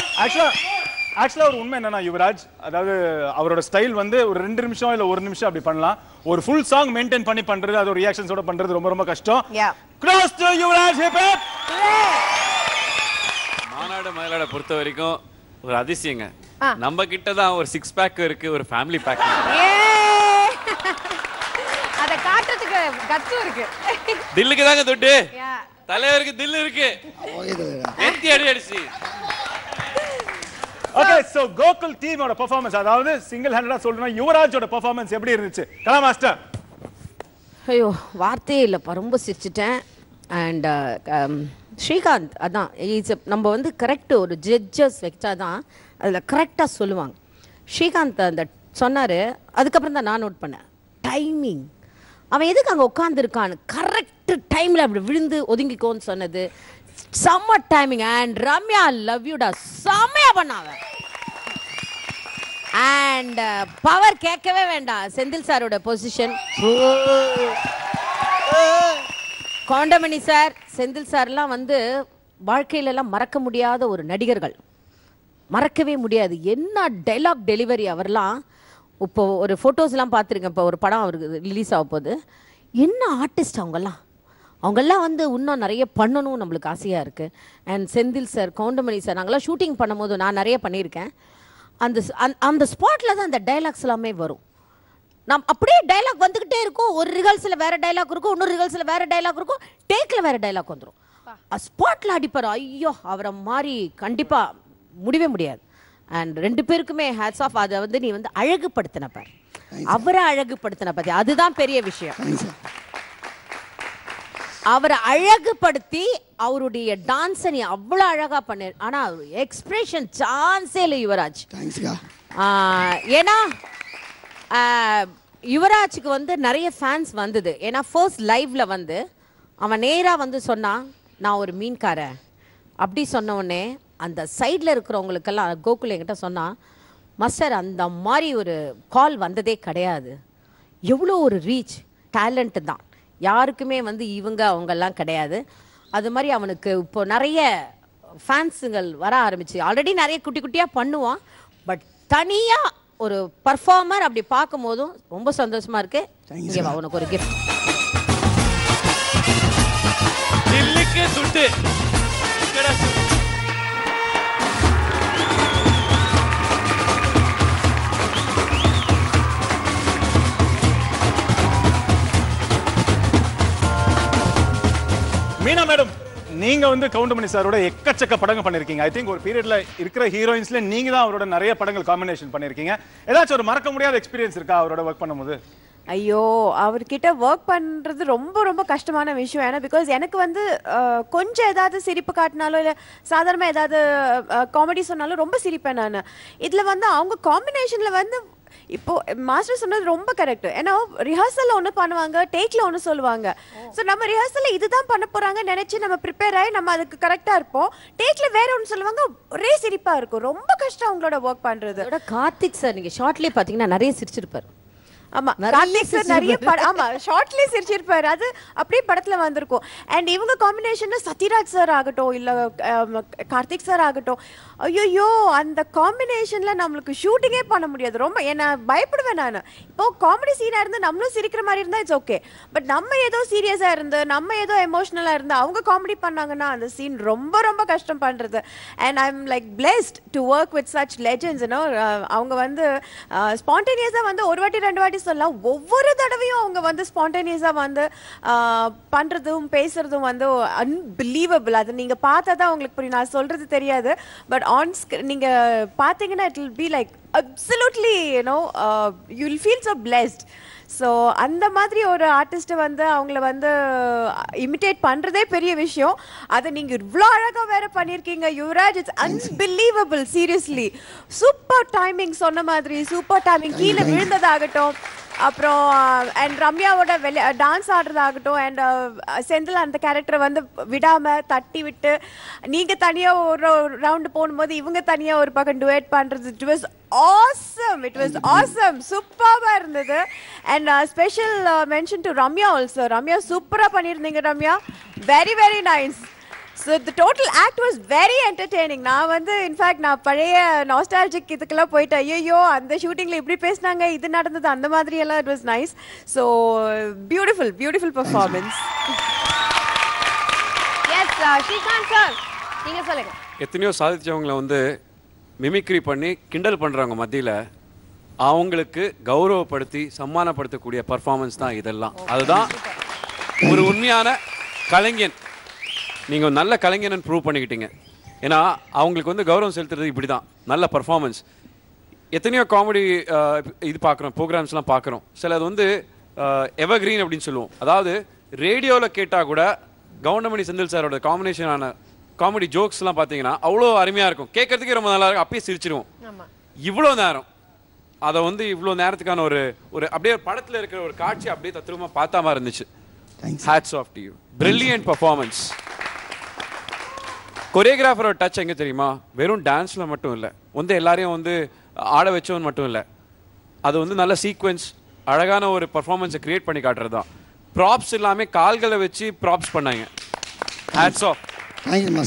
ஆக்சுவலா ஒரு உண்மை என்னன்னா யுவராஜ், அதாவது அவரோட ஸ்டைல் வந்து ஒரு 2 நிமிஷம் இல்ல 1 நிமிஷம் அப்படி பண்ணலாம். ஒரு ஃபுல் சாங் மெயின்டைன் பண்ணி பண்றது, அது ஒரு ரியாக்ஷன்ஸோட பண்றது ரொம்ப ரொம்ப கஷ்டம். Close to Yuvaraj. Hip hip. மாநாடு மயிலாட பொறுத்த வரைக்கும் ஒரு அதிசயங்க. நம்ம கிட்ட தான் ஒரு 6 பேக் இருக்கு, ஒரு ஃபேமிலி பேக். அத காட்டுறதுக்கு கத்து இருக்கு. தில்லுக்கு தாங்க தொட்டு. தலைவருக்கு தில்லு இருக்கு. ஏத்தி அடி அடிச்சு. ஓகே, சோ கோகுல் டீமோட பெர்ஃபார்மன்ஸ், அதாவது சிங்கிள் ஹேண்டடா சொல்றேன்னா யுவராஜோட பெர்ஃபார்மன்ஸ் எப்படி இருந்துச்சு? கலா மாஸ்டர். ஐயோ வார்த்தையே இல்லைப்பா, ரொம்ப சிரிச்சிட்டேன். அண்ட் ஸ்ரீகாந்த் அதான் நம்ம வந்து கரெக்ட் ஒரு ஜட்ஜஸ் வச்சாதான் அதில் கரெக்டாக சொல்லுவாங்க. ஸ்ரீகாந்த் அந்த சொன்னார், அதுக்கப்புறம் தான் நான் நோட் பண்ணேன் டைமிங். அவன் எதுக்கு அங்கே உட்காந்துருக்கான்னு கரெக்டு டைமில் அப்படி விழுந்து ஒதுங்கிக்கோன்னு சொன்னது செம்ம டைமிங். அண்ட் ரம்யா லவ் யூடா, செம்மையா பண்ணாவ. அண்ட் பவர் கேட்கவே வேண்டாம், செந்தில் சாரோட பொசிஷன். கவுண்டமணி சார், செந்தில் சார்லாம் வந்து வாழ்க்கையிலலாம் மறக்க முடியாத ஒரு நடிகர்கள், மறக்கவே முடியாது. என்ன டைலாக் டெலிவரி அவர்லாம். இப்போ ஒரு ஃபோட்டோஸ்லாம் பார்த்துருக்கேன், இப்போ ஒரு படம் அவருக்கு ரிலீஸ் ஆக போகுது. என்ன ஆர்டிஸ்ட் அவங்கெல்லாம் வந்து இன்னும் நிறைய பண்ணணும் நம்மளுக்கு ஆசையாக இருக்குது. And Senthil sir, Goundamani sir, நாங்கள்லாம் ஷூட்டிங் பண்ணும்போது நான் நிறைய பண்ணியிருக்கேன். அந்த ஸ்பாட்டில் தான் அந்த டைலாக்ஸ் எல்லாமே வரும். அப்படியே டைலாக் வந்துக்கிட்டே இருக்கும். ஒரு ரிஹர்சலில் வேறு டைலாக் இருக்கும், இன்னொரு ரிஹர்சலில் வேறு டைலாக் இருக்கும், டேக்கில் வேறு டைலாக் வந்துடும். ஸ்பாட்டில் அடிப்பார். ஐயோ, அவரை மாதிரி கண்டிப்பாக முடியவே முடியாது. அண்ட் 2 பேருக்குமே ஹேட்ஸ் ஆஃப். அதை வந்து நீ வந்து அழகுபடுத்தினப்பார், அவரை அழகுபடுத்தின பத்தி, அதுதான் பெரிய விஷயம். அவரை அழகுபடுத்தி அவருடைய டான்ஸை நீ அவ்வளோ அழகா பண்ண. ஆனா எக்ஸ்பிரஷன் சான்ஸே இல்லை யுவராஜ். ஏன்னா யுவராஜுக்கு வந்து நிறைய ஃபேன்ஸ் வந்தது. ஏன்னா ஃபர்ஸ்ட் லைவ்ல வந்து அவன் நேராக வந்து சொன்னான், நான் ஒரு மீன்காரன் அப்படி சொன்ன உடனே அந்த சைடில் இருக்கிறவங்களுக்கெல்லாம் கோகுல் என்கிட்ட சொன்னான், மாஸ்டர் அந்த மாதிரி ஒரு கால் வந்ததே கிடையாது. எவ்வளோ ஒரு ரீச், டேலண்ட்டு தான். யாருக்குமே வந்து அவங்கெல்லாம் கிடையாது. அது மாதிரி அவனுக்கு இப்போ நிறைய ஃபேன்ஸுங்கள் வர ஆரம்பிச்சு. ஆல்ரெடி நிறைய குட்டி குட்டியாக பண்ணுவான், பட் தனியாக ஒரு பர்ஃபார்மர் அப்படி பார்க்கும் போதும் ரொம்ப சந்தோஷமா இருக்கு. இங்கே அவனுக்கு ஒரு கிஃப்ட். மீனா மேடம், நீங்க வந்து கவுண்டமணி சாரோட எக்கச்சக்க படங்கள் பண்ணிருக்கீங்க. ஐ திங்க் ஒரு பீரியட்ல இருக்கிற ஹீரோயின்ஸ்ல நீங்க தான் அவரோட நிறைய படங்கள் காம்பினேஷன் பண்ணிருக்கீங்க. ஏதாச்சும் ஒரு மறக்க முடியாத எக்ஸ்பீரியன்ஸ் இருக்கா அவரோட ஒர்க் பண்ணும்போது? ஐயோ, அவர்கிட்ட ஒர்க் பண்ணுறது ரொம்ப ரொம்ப கஷ்டமான விஷயம். ஏன்னா பிகாஸ் எனக்கு வந்து கொஞ்சம் ஏதாவது சிரிப்பு காட்டினாலும் இல்லை சாதாரணமாக ஏதாவது காமெடி சொன்னாலும் ரொம்ப சிரிப்பேன் நான். இதில் வந்து அவங்க காம்பினேஷனில் வந்து இப்போ மாஸ்டர் சொன்னது ரொம்ப கரெக்ட். ஏன்னா ரிஹர்சல்ல ஒன்று பண்ணுவாங்க, டேக்ல ஒன்று சொல்லுவாங்க. ஸோ நம்ம ரிஹர்சல்ல இதுதான் பண்ண போறாங்க நினைச்சு நம்ம ப்ரிப்பேர் ஆகி நம்ம அதுக்கு கரெக்டா இருப்போம். டேக்ல வேற ஒன்று சொல்லுவாங்க, ஒரே சிரிப்பா இருக்கும். ரொம்ப கஷ்டம் அவங்களோட ஒர்க் பண்றது. கார்த்திக் சார் நீங்க ஷார்ட்லயே பாத்தீங்கன்னா நிறைய சிரிச்சிருப்பாரு. ஆமா, கார்த்திக் சார் நிறைய ஆமா ஷார்ட்லயே சிரிச்சிருப்பாரு. அது அப்படியே படத்துல வந்திருக்கும். அண்ட் இவங்க காம்பினேஷன்ல சத்யராஜ் சார் ஆகட்டும் இல்ல கார்த்திக் சார் ஆகட்டும், ஐயோ அந்த காம்பினேஷன்ல நம்மளுக்கு ஷூட்டிங்கே பண்ண முடியாது. ரொம்ப என்ன பயப்படுவேன் நான். இப்போ காமெடி சீனா இருந்து நம்மளும் சிரிக்கிற மாதிரி இருந்தா இட்ஸ் ஓகே, பட் நம்ம ஏதோ சீரியஸா இருந்து நம்ம ஏதோ எமோஷனலா இருந்து அவங்க காமெடி பண்ணாங்கன்னா அந்த சீன் ரொம்ப ரொம்ப கஷ்டம் பண்றது. And I am like blessed to work with such legends. அவங்க வந்து ஸ்பான்டேனியஸா வந்து ஒரு வாட்டி 2 வாட்டி சொல்லலாம். ஒவ்வொரு தடவையும் அவங்க வந்து ஸ்பான்டேனியஸா வந்து பண்றதும் பேசுறதும் வந்து அன்பிலீவபிள். அது நீங்க பார்த்தா தான் உங்களுக்கு புரியும், நான் சொல்றது தெரியாது. பட் நீங்க பாத்தீங்கன்னா it will be like absolutely you will feel so blessed. So அந்த மாதிரி ஒரு ஆர்டிஸ்ட்டை வந்து அவங்கள வந்து இமிட்டேட் பண்ணுறதே பெரிய விஷயம். அதை நீங்கள் இவ்வளோ அழகாக வேற பண்ணியிருக்கீங்க Yuvaraj. It's unbelievable. Seriously super timing. சொன்ன மாதிரி சூப்பர் டைமிங். கீழே விழுந்ததாகட்டும், அப்புறம் அண்ட் ரம்யாவோட டான்ஸ் ஆடுறதாகட்டும், அண்ட் செந்தில் அந்த கேரக்டரை வந்து விடாமல் தட்டி விட்டு நீங்கள் தனியாக ஒரு ரவுண்டு போகும்போது இவங்க தனியாக ஒரு பக்கம் டுவேட் பண்ணுறது, it was awesome. It was awesome. சூப்பராக இருந்தது. And special mention to Ramya also. Ramya சூப்பராக பண்ணியிருந்தீங்க Ramya. Very very nice. So the total act was very entertaining. நான் வந்து இன்ஃபேக்ட் நான் பழைய நாஸ்டாலஜிக் இதுக்கெல்லாம் போயிட்டு ஐயோ அந்த ஷூட்டிங்கில் இப்படி பேசினாங்க, இது நடந்தது, அந்த மாதிரி எல்லாம் it was nice. So beautiful beautiful performance. Yes Srikanth sir நீங்கள் சொல்லுங்கள். எத்தனையோ சாதிச்சவங்களை வந்து மிமிக்ரி பண்ணி கிண்டல் பண்ணுறவங்க மத்தியில் அவங்களுக்கு கௌரவப்படுத்தி சம்மானப்படுத்தக்கூடிய பர்ஃபார்மன்ஸ் தான் இதெல்லாம். அதுதான் ஒரு உண்மையான கலைஞன். நீங்கள் நல்ல கலைஞன் ப்ரூவ் பண்ணிக்கிட்டீங்க. ஏன்னா அவங்களுக்கு வந்து கௌரவம் செலுத்துறது இப்படி தான், நல்ல பர்ஃபார்மன்ஸ். எத்தனையோ காமெடி இது பார்க்குறோம், ப்ரோக்ராம்ஸ்லாம் பார்க்குறோம். சில அது வந்து எவர்கிரீன் அப்படின்னு சொல்லுவோம். அதாவது ரேடியோவில் கேட்டால் கூட கவுண்டமணி செந்தில் சாரோட காம்பினேஷனான காமெடி ஜோக்ஸ்லாம் பார்த்தீங்கன்னா அவ்வளோ அருமையாக இருக்கும், கேட்கறதுக்கே ரொம்ப நல்லா இருக்கும், அப்பயே சிரிச்சிருவோம். இவ்வளோ நேரம் அதை வந்து இவ்வளோ நேரத்துக்கான ஒரு அப்படியே படத்தில் இருக்கிற ஒரு காட்சி அப்படியே தத்ரூபமாக பார்த்தா மாதிரி இருந்துச்சு. Hats off to you. Brilliant performance. கொரியோகிராஃபரோட டச் எங்கே தெரியுமா? வெறும் டான்ஸில் மட்டும் இல்லை, வந்து எல்லாரையும் வந்து ஆட வச்சவன் மட்டும் இல்லை, அது வந்து நல்ல சீக்வென்ஸ் அழகான ஒரு பர்ஃபார்மன்ஸை கிரியேட் பண்ணி காட்டுறது தான். ப்ராப்ஸ் எல்லாமே கால்களை வச்சு ப்ராப்ஸ் பண்ணாங்க. Hats off.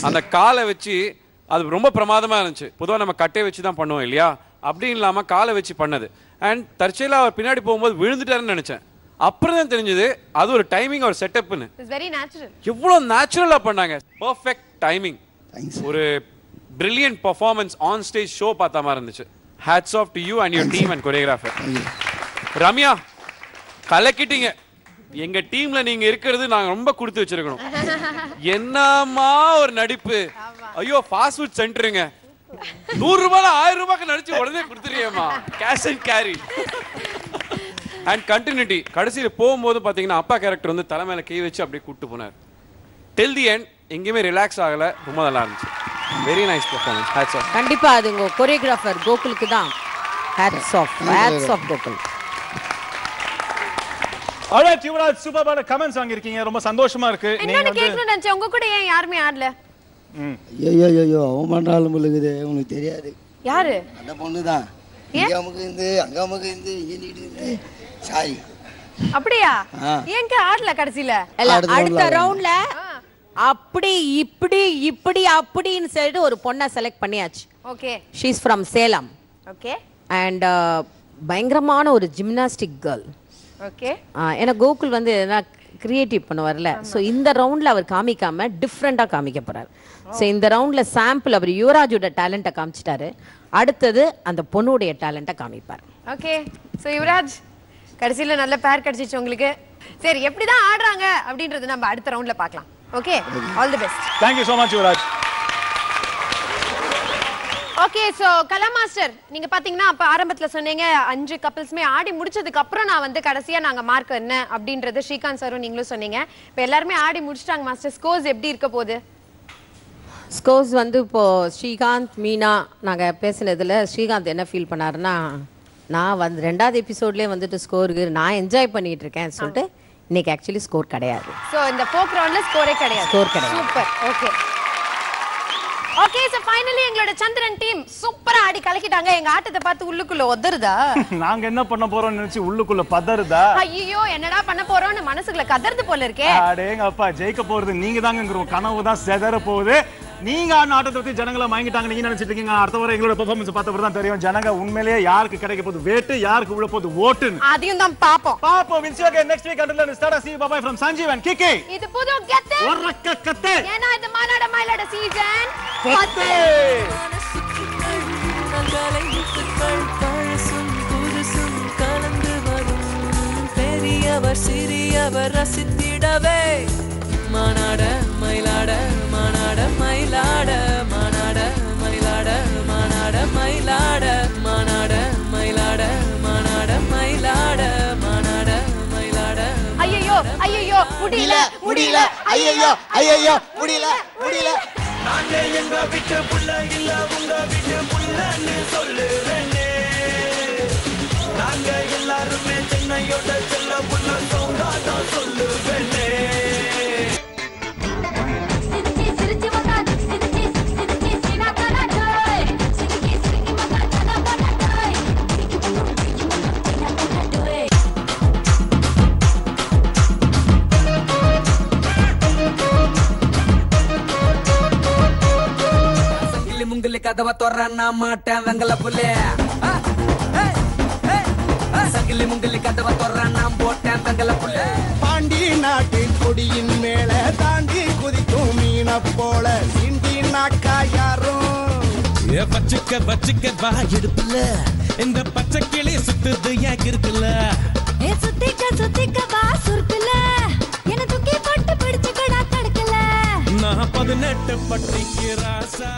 அந்த காலை வச்சு அது ரொம்ப பிரமாதமாக இருந்துச்சு. பொதுவாக நம்ம கட்டையை வச்சு தான் பண்ணுவோம் இல்லையா, அப்படி இல்லாமல் காலை வச்சு பண்ணது. அண்ட் தற்செயலாக அவர் பின்னாடி போகும்போது விழுந்துட்டாருன்னு நினச்சேன். அப்புறம் தான் தெரிஞ்சது அது ஒரு டைமிங், ஒரு செட்டப்னு. எவ்வளோ நேச்சுரலாக பண்ணாங்க. Perfect timing. ஒரு brilliant performance on stage show பார்த்த மாதிரி இருந்துச்சு. Hats off to you and your team and choreographer. Ramya கலக்கிட்டீங்க. எங்க டீம்ல நீங்க இருக்கிறது நாங்க ரொம்ப கொடுத்து வச்சிருக்கணும். என்னமா ஒரு நடிப்பு. ஐயோ ஃபாஸ்ட் ஃபுட் சென்டருங்க, 100 ரூபாய் 1000 ரூபாய்க்கு நடிச்சு உடனே கொடுத்துருக்கேம்மா. Cash and carry and continuity. கடைசியில் போகும்போது பாத்தீங்கன்னா அப்பா கேரக்டர் வந்து தலைமையில கை வச்சு அப்படியே கூப்பிட்டு போனார். டில் தி எண்ட் எங்கேயுமே ரிலாக்ஸ் ஆகல, ரொம்ப நல்லா இருந்துச்சு. Very nice performance. Hats off. கண்டிப்பா அது உங்க கொரியோகிராஃபர் கோகுலுக்கு தான் hats off. Hats off Gokul. Alright Yuvaraj, சூப்பரான கமெண்ட்ஸ் வாங்கிருக்கீங்க, ரொம்ப சந்தோஷமா இருக்கு. நீங்க வந்து கேக்கணும் நினைச்சேன், உங்க கூட ஏன் யாருமே ஆடல? ஐயோ அவன் பண்றாலும் முழுகுது, உனக்கு தெரியாது. யாரு? அந்த பொண்ணு தான். இங்க அமுக்கு இருந்து அங்க அமுக்கு இருந்து ஏனிட்டு இருந்து சாரி. அப்படியா? ஏங்க ஆடல கடைசில? அடுத்த ரவுண்ட்ல அப்படி இப்படி இப்படி அப்படினு சொல்லிட்டு ஒரு பொண்ணை செலக்ட் பண்ணியாச்சு. Okay. She is from Salem. Okay. And பயங்கரமான ஒரு ஜிம்னாஸ்டிக் கேர்ள். ஓகே. ஏன்னா கோகுல் வந்து கிரியேட்டிவ் பண்ணுவார்ல, ஸோ இந்த ரவுண்டில் அவர் காமிக்காம டிஃப்ரெண்டாக காமிக்க போறாரு. ஸோ இந்த ரவுண்டில் சாம்பிள் அவர் யுவராஜோட டேலண்ட்டை காமிச்சிட்டாரு. அடுத்தது அந்த பொண்ணுடைய டேலண்ட்டை காமிப்பார். ஓகே. ஸோ யுவராஜ் கடைசியில் நல்ல பேர் கிடைச்சிச்சு உங்களுக்கு. சரி, எப்படி தான் ஆடுறாங்க அப்படின்றது நம்ம அடுத்த ரவுண்டில் பார்க்கலாம். Okay, all the best. Thank you so much Yuvaraj. Okay, so Kala master, நீங்க பாத்தீங்கன்னா அப்ப ஆரம்பத்துல சொன்னீங்க 5 கப்பிள்ஸ்மே ஆடி முடிச்சதுக்கு அப்புறம் நான் வந்து கடைசியா நாங்க மார்க் என்ன அப்படின்றது ஸ்ரீகாந்த் சாரும் நீங்களும் சொன்னீங்க. இப்போ எல்லாருமே ஆடி முடிச்சிட்டாங்க மாஸ்டர். ஸ்கோர்ஸ் எப்படி இருக்க போகுது? ஸ்கோர்ஸ் வந்து இப்போ ஸ்ரீகாந்த் மீனா நாங்க பேசினதுல ஸ்ரீகாந்த் என்ன ஃபீல் பண்ணாருன்னா, நான் வந்து 2வது எபிசோட்லயே வந்துட்டு ஸ்கோருக்கு நான் என்ஜாய் பண்ணிட்டு இருக்கேன் சொல்லிட்டு இன்னைக்கு ஆக்சுவலி ஸ்கோர் கிடையாது. சோ இந்த ஃபோர்த் ரவுண்ட்ல ஸ்கோரே கிடையாது. ஸ்கோர் கிடையாது. Super. Okay okay. So finally எங்களோட சந்திரன் டீம் சூப்பரா ஆடி கலக்கிட்டாங்க. எங்க ஆட்டத்தை பார்த்து உள்ளுக்குள்ள ஒதறுதா? நாங்க என்ன பண்ண போறோம்னு நினைச்சு உள்ளுக்குள்ள பதறுதா? ஐயோ என்னடா பண்ண போறோம்னு மனசுக்குள்ள கதறது போல இருக்கே. அடேங்க அப்பா, ஜெயிக்க போறது நீங்க தாங்கங்கற கனவு தான் செதற போகுது. நீங்க ஆட்டத்தை பத்தி ஜனங்களை வாங்கிட்டாங்க நீங்க நினைச்சிட்டு இருக்கீங்க. அடுத்த வாரம் எங்களோட பெர்ஃபார்மன்ஸ் பார்த்தப்ப தான் தெரியும் ஜனங்க உண்மையிலேயே யாருக்கு கிடைக்க போகுது வேட்டு, யாருக்கு உள்ள போகுது ஓட்டுன்னு. அதையும் தான் பாப்போம். We'll see you again next week. Until then, start. See you. Bye bye from Sanjeev and Kiki. இது புது கெத்து. ஒரக்க கத்து. ஏன்னா இது மாநாட மயிலோட சீசன் 10. பழசும் புதுசும் கலந்து வரும் பெரியவர் சிறியவர் ரசித்திடவே மானாட மயிலாட மானாட மயிலாட மானாட மயிலாட மானாட மயிலாட மானாட மயிலாட மானாட மயிலாட மானாட மயிலாட. ஐயோ ஐயோ முடியல முடியல ஐயோ ஐயோ முடியல முடியல. நாங்க எங்க வீட்டு புள்ள இல்ல உங்க வீட்டு புள்ளன்னு சொல்லுறேனே. நாங்க எல்லாருமே சென்னையோட செல்ல புள்ள சௌந்தாதான் சொல்லுவேனே. முங்கலி கதவை தொற நான் மாட்டேன் வெங்கல புள்ளே. சங்கிலி முங்கலி கதவை தொற நான் போட்டேன் வெங்கல புள்ளே. பாண்டி நாட்டு கொடியின் மேல தாண்டி குதிக்கும் மீன போல சிண்டி நாக்கா யாரும் வச்சுக்க வா எடுப்புல இந்த பச்சை கிளி சுத்துது யாக்கு இருக்குல்ல. சுத்திக்க வா சுருக்குல என்ன தூக்கி போட்டு பிடிச்சுக்கடா தடுக்கல. நான் 18 பட்டிக்கு ராசா.